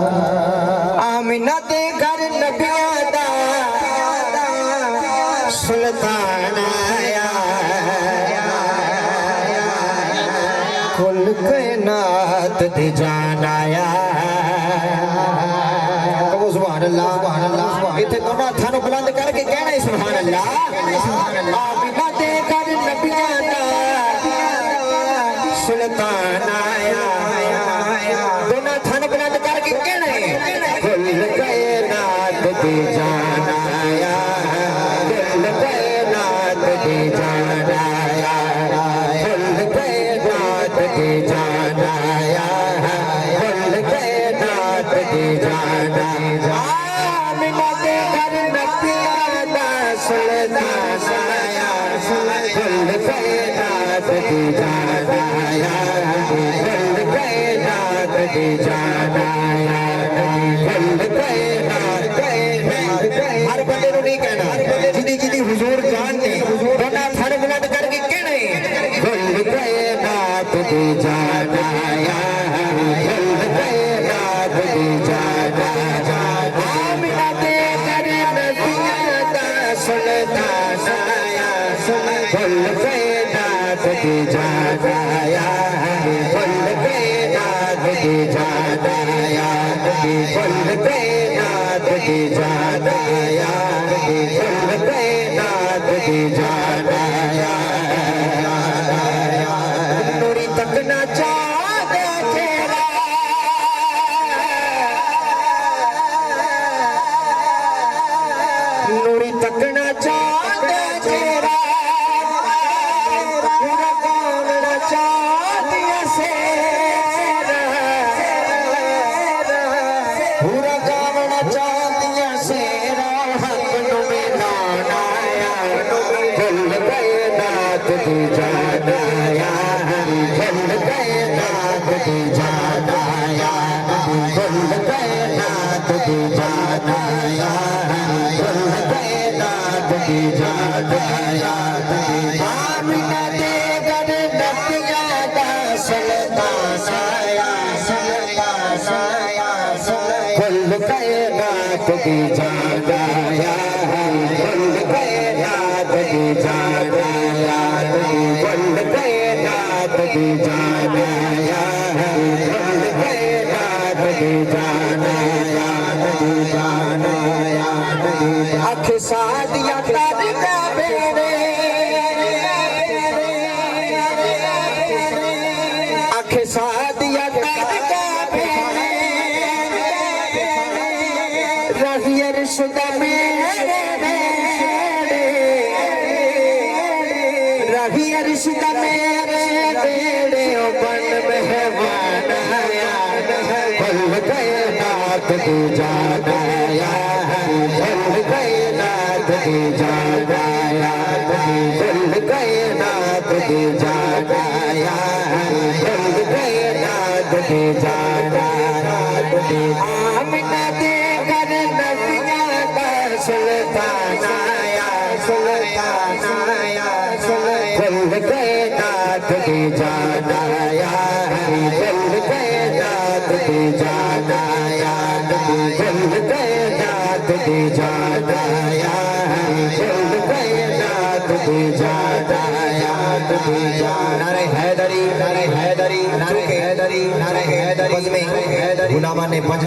आमिना दे घर नबियां दा सुल्तान आया, कुल कायनात दी जान आया। कहो सुभान अल्लाह, सुभान अल्लाह। इत्थे दोनों हत्थां नूं बुलंद करके कहना है सुभान अल्लाह। आमिना दे घर नबियां दा सुल्तान आया, दोनों हत्थां नूं बुलंद करके कहना है कुल कायनात दी जान आया, कुल कायनात दी जान आया, कुल कायनात दी जान आया, कुल कायनात दी जान आया। आमिना दे घर नबियां दा सुल्तान आया, कुल कायनात दी जान आया, कुल कायनात दी जान आया, कुल कायनात। हर बंदे नूं नहीं कहना, जिदी जिदी हुजूर जानते दोना थड़ बुलंद करके कहना है कुल कायनात दी जान आया, कुल कायनात दी जान आया। आमिना दे घर नबियां दा सुल्तान आया, कुल कायनात दी जान आया, कुल कायनात दी जान आया, कुल कायनात दी जान आया, कुल कायनात दी जान आया। नूरी तकना चाहते तेरा, नूरी तकना चाहते तेरा, पूरा गाना चाहतिया सेरा, पूरा गाना चाहतिया सेरा, हक नूं मिलाना आया, कुल कायनात दी जान आया, कुल कायनात दी जान आया, कुल कायनात दी जान आया, कुल कायनात दी जान आया। आमिना दे घर नबियां दा सुल्तान आया, सुल्तान आया, कुल कायनात दी जान आया, कुल कायनात दी जान आया, कुल कायनात दी जान आया, कुल कायनात दी जान आया, जान आया। अख सादिया तारिका बेड़े, अख सादिया तारिका बेड़े, रही अरशदा मेरे बेड़े, रही अरशदा मेरे बेड़े, ओ बन मेहमान आया, कुल कायनात दी जान आया, कुल कायनात दी जान आया, कुल कायनात दी जान आया, कुल कायनात दी जान आया। आमिना दे घर नबियां दा सुल्तान आया, सुल्तान आया, कुल कायनात दी जान आया, कुल कायनात दी जान आया, कुल कायनात दी जान आया, कुल कायनात दी जान आया। नारे हैदरी, नारे हैदरी, नारे हैदरी, नारे हैदरी, गुलामा ने पंच